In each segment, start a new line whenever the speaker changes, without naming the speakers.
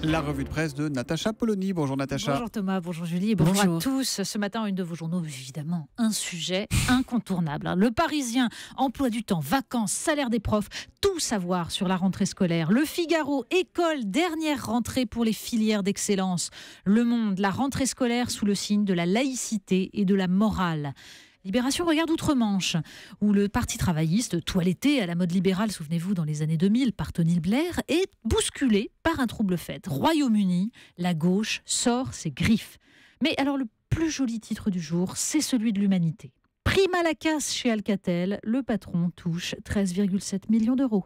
La revue de presse de Natacha Polony. Bonjour Natacha.
Bonjour Thomas, bonjour Julie et bonjour à tous. Ce matin, une de vos journaux, évidemment, un sujet incontournable. Le Parisien, emploi du temps, vacances, salaire des profs, tout savoir sur la rentrée scolaire. Le Figaro, école, dernière rentrée pour les filières d'excellence. Le Monde, la rentrée scolaire sous le signe de la laïcité et de la morale. Libération regarde outre-Manche, où le parti travailliste, toiletté à la mode libérale, souvenez-vous, dans les années 2000, par Tony Blair, est bousculé par un trouble fait. Royaume-Uni, la gauche sort ses griffes. Mais alors le plus joli titre du jour, c'est celui de l'Humanité. Prime à la casse chez Alcatel, le patron touche 13,7 millions d'euros.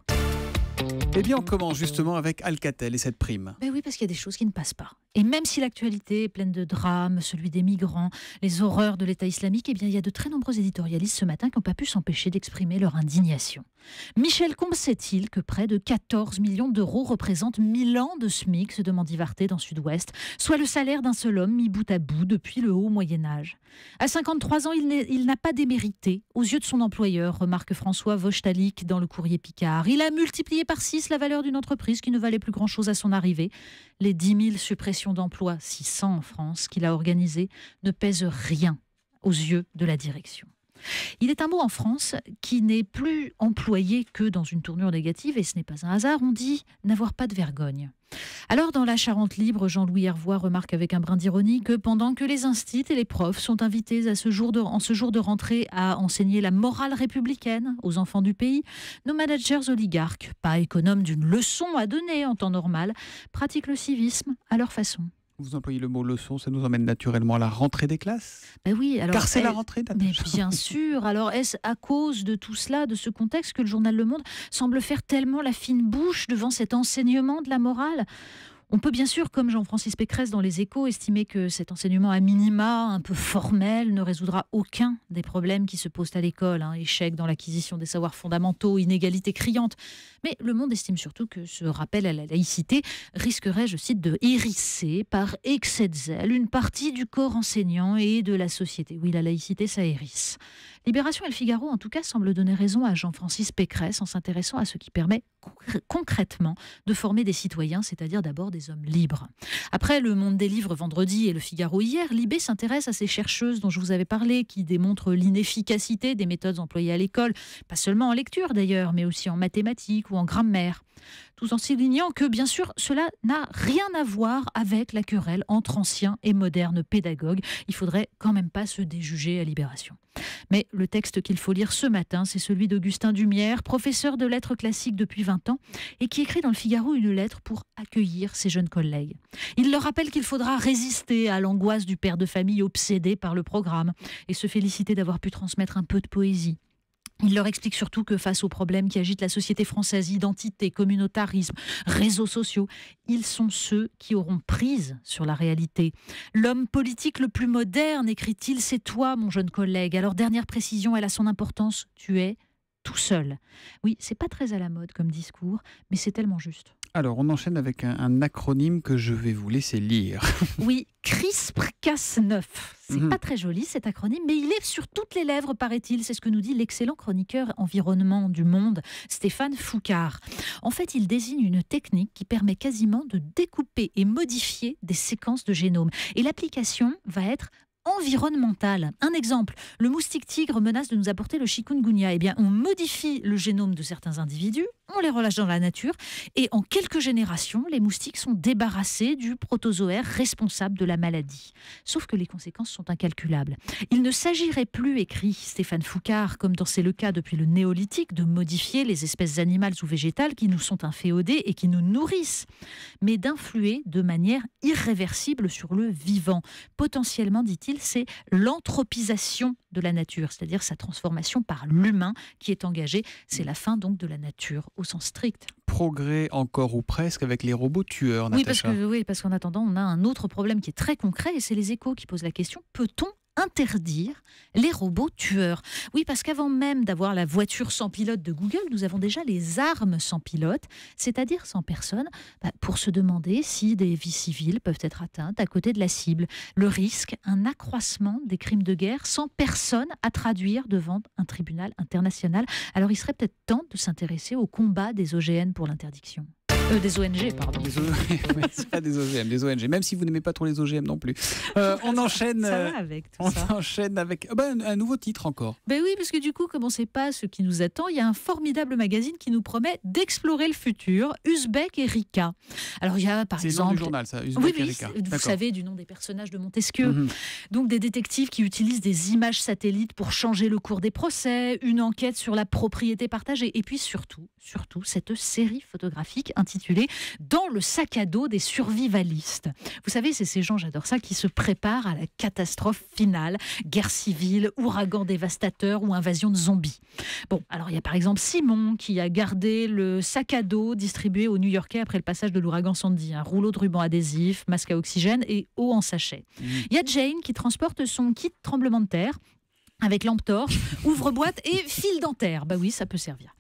Eh bien, on commence justement avec Alcatel et cette prime.
Ben oui, parce qu'il y a des choses qui ne passent pas. Et même si l'actualité est pleine de drames, celui des migrants, les horreurs de l'État islamique, eh bien, il y a de très nombreux éditorialistes ce matin qui n'ont pas pu s'empêcher d'exprimer leur indignation. Michel Combes sait-il que près de 14 millions d'euros représentent 1000 ans de SMIC, se demande Yvarté dans Sud-Ouest, soit le salaire d'un seul homme mis bout à bout depuis le haut Moyen-Âge. À 53 ans, il n'a pas démérité aux yeux de son employeur, remarque François Vochtalik dans le Courrier Picard. Il a multiplié par 6 la valeur d'une entreprise qui ne valait plus grand-chose à son arrivée. Les 10 000 suppressions d'emplois, 600 en France, qu'il a organisées, ne pèsent rien aux yeux de la direction. Il est un mot en France qui n'est plus employé que dans une tournure négative, et ce n'est pas un hasard, on dit n'avoir pas de vergogne. Alors dans la Charente libre, Jean-Louis Hervois remarque avec un brin d'ironie que pendant que les instits et les profs sont invités en ce jour de rentrée à enseigner la morale républicaine aux enfants du pays, nos managers oligarques, pas économes d'une leçon à donner en temps normal, pratiquent le civisme à leur façon.
Vous employez le mot leçon, ça nous emmène naturellement à la rentrée des classes.
Ben oui, alors,
car c'est la rentrée, Natacha.
Mais bien sûr. Alors est-ce à cause de tout cela, de ce contexte, que le journal Le Monde semble faire tellement la fine bouche devant cet enseignement de la morale ? On peut bien sûr, comme Jean-Francis Pécresse dans Les Échos, estimer que cet enseignement à minima, un peu formel, ne résoudra aucun des problèmes qui se posent à l'école. Échec dans l'acquisition des savoirs fondamentaux, inégalité criante. Mais Le Monde estime surtout que ce rappel à la laïcité risquerait, je cite, de hérisser par excès de zèle une partie du corps enseignant et de la société. Oui, la laïcité, ça hérisse. Libération et le Figaro, en tout cas, semblent donner raison à Jean-Francis Pécresse en s'intéressant à ce qui permet concrètement de former des citoyens, c'est-à-dire d'abord des hommes libres. Après Le Monde des livres vendredi et le Figaro hier, Libé s'intéresse à ces chercheuses dont je vous avais parlé, qui démontrent l'inefficacité des méthodes employées à l'école, pas seulement en lecture d'ailleurs, mais aussi en mathématiques ou en grammaire. Tout en soulignant que, bien sûr, cela n'a rien à voir avec la querelle entre anciens et modernes pédagogues. Il faudrait quand même pas se déjuger à Libération. Mais le texte qu'il faut lire ce matin, c'est celui d'Augustin Dumière, professeur de lettres classiques depuis 20 ans, et qui écrit dans le Figaro une lettre pour accueillir ses jeunes collègues. Il leur rappelle qu'il faudra résister à l'angoisse du père de famille obsédé par le programme et se féliciter d'avoir pu transmettre un peu de poésie. Il leur explique surtout que face aux problèmes qui agitent la société française, identité, communautarisme, réseaux sociaux, ils sont ceux qui auront prise sur la réalité. L'homme politique le plus moderne, écrit-il, c'est toi, mon jeune collègue. Alors, dernière précision, elle a son importance, tu es tout seul. Oui, c'est pas très à la mode comme discours, mais c'est tellement juste.
Alors, on enchaîne avec un acronyme que je vais vous laisser lire.
Oui, CRISPR-Cas9. C'est pas très joli cet acronyme, mais il est sur toutes les lèvres, paraît-il. C'est ce que nous dit l'excellent chroniqueur environnement du Monde, Stéphane Foucard. En fait, il désigne une technique qui permet quasiment de découper et modifier des séquences de génome. Et l'application va être environnementale. Un exemple, le moustique tigre menace de nous apporter le chikungunya. Eh bien, on modifie le génome de certains individus, on les relâche dans la nature, et en quelques générations, les moustiques sont débarrassés du protozoaire responsable de la maladie. Sauf que les conséquences sont incalculables. Il ne s'agirait plus, écrit Stéphane Foucard, comme c'est le cas depuis le néolithique, de modifier les espèces animales ou végétales qui nous sont inféodées et qui nous nourrissent, mais d'influer de manière irréversible sur le vivant. Potentiellement, dit-il, c'est l'anthropisation de la nature, c'est-à-dire sa transformation par l'humain qui est engagé. C'est la fin donc de la nature au sens strict.
Progrès encore ou presque avec les robots tueurs, Natacha.
Oui, parce qu'en attendant, on a un autre problème qui est très concret et c'est les Échos qui posent la question, peut-on interdire les robots tueurs? Oui, parce qu'avant même d'avoir la voiture sans pilote de Google, nous avons déjà les armes sans pilote, c'est-à-dire sans personne, pour se demander si des vies civiles peuvent être atteintes à côté de la cible. Le risque, un accroissement des crimes de guerre sans personne à traduire devant un tribunal international. Alors il serait peut-être temps de s'intéresser au combat des OGN pour l'interdiction. Des ONG, pardon.
C'est pas des OGM, des ONG. Même si vous n'aimez pas trop les OGM non plus. On enchaîne.
Ça va avec tout ça.
On enchaîne avec un nouveau titre encore.
Ben oui, parce que du coup, comme on ne sait pas ce qui nous attend, il y a un formidable magazine qui nous promet d'explorer le futur, Uzbek Erika. Alors il y a par exemple...
C'est le nom du journal, ça, Uzbek Erika.
Vous savez, du nom des personnages de Montesquieu. Donc des détectives qui utilisent des images satellites pour changer le cours des procès, une enquête sur la propriété partagée, et puis surtout, cette série photographique intitulée « Dans le sac à dos des survivalistes ». Vous savez, c'est ces gens, j'adore ça, qui se préparent à la catastrophe finale, guerre civile, ouragan dévastateur ou invasion de zombies. Bon, alors il y a par exemple Simon qui a gardé le sac à dos distribué aux New-Yorkais après le passage de l'ouragan Sandy, un rouleau de ruban adhésif, masque à oxygène et eau en sachet. Il y a Jane qui transporte son kit tremblement de terre avec lampe torche, ouvre-boîte et fil dentaire. Bah oui, ça peut servir.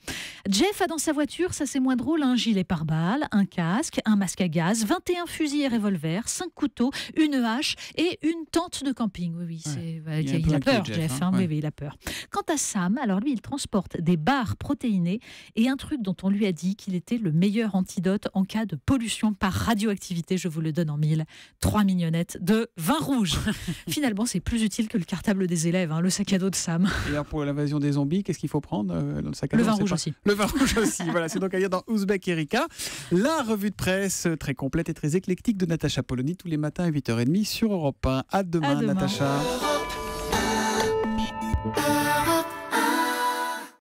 Jeff a dans sa voiture, ça c'est moins drôle, un gilet pare-balles, un casque, un masque à gaz, 21 fusils et revolvers, 5 couteaux, une hache et une tente de camping. Oui, il a peur, Jeff. Oui, il a peur. Quant à Sam, alors lui, il transporte des barres protéinées et un truc dont on lui a dit qu'il était le meilleur antidote en cas de pollution par radioactivité. Je vous le donne en mille. 3 mignonnettes de vin rouge. Finalement, c'est plus utile que le cartable des élèves, le sac à dos de Sam.
Et alors pour l'invasion des zombies, qu'est-ce qu'il faut prendre dans le sac à dos?
Le vin rouge aussi.
Le vin rouge aussi, voilà, c'est donc à lire dans Uzbek Erika. La revue de presse très complète et très éclectique de Natacha Polony tous les matins à 8h30 sur Europe 1. À demain, Natacha.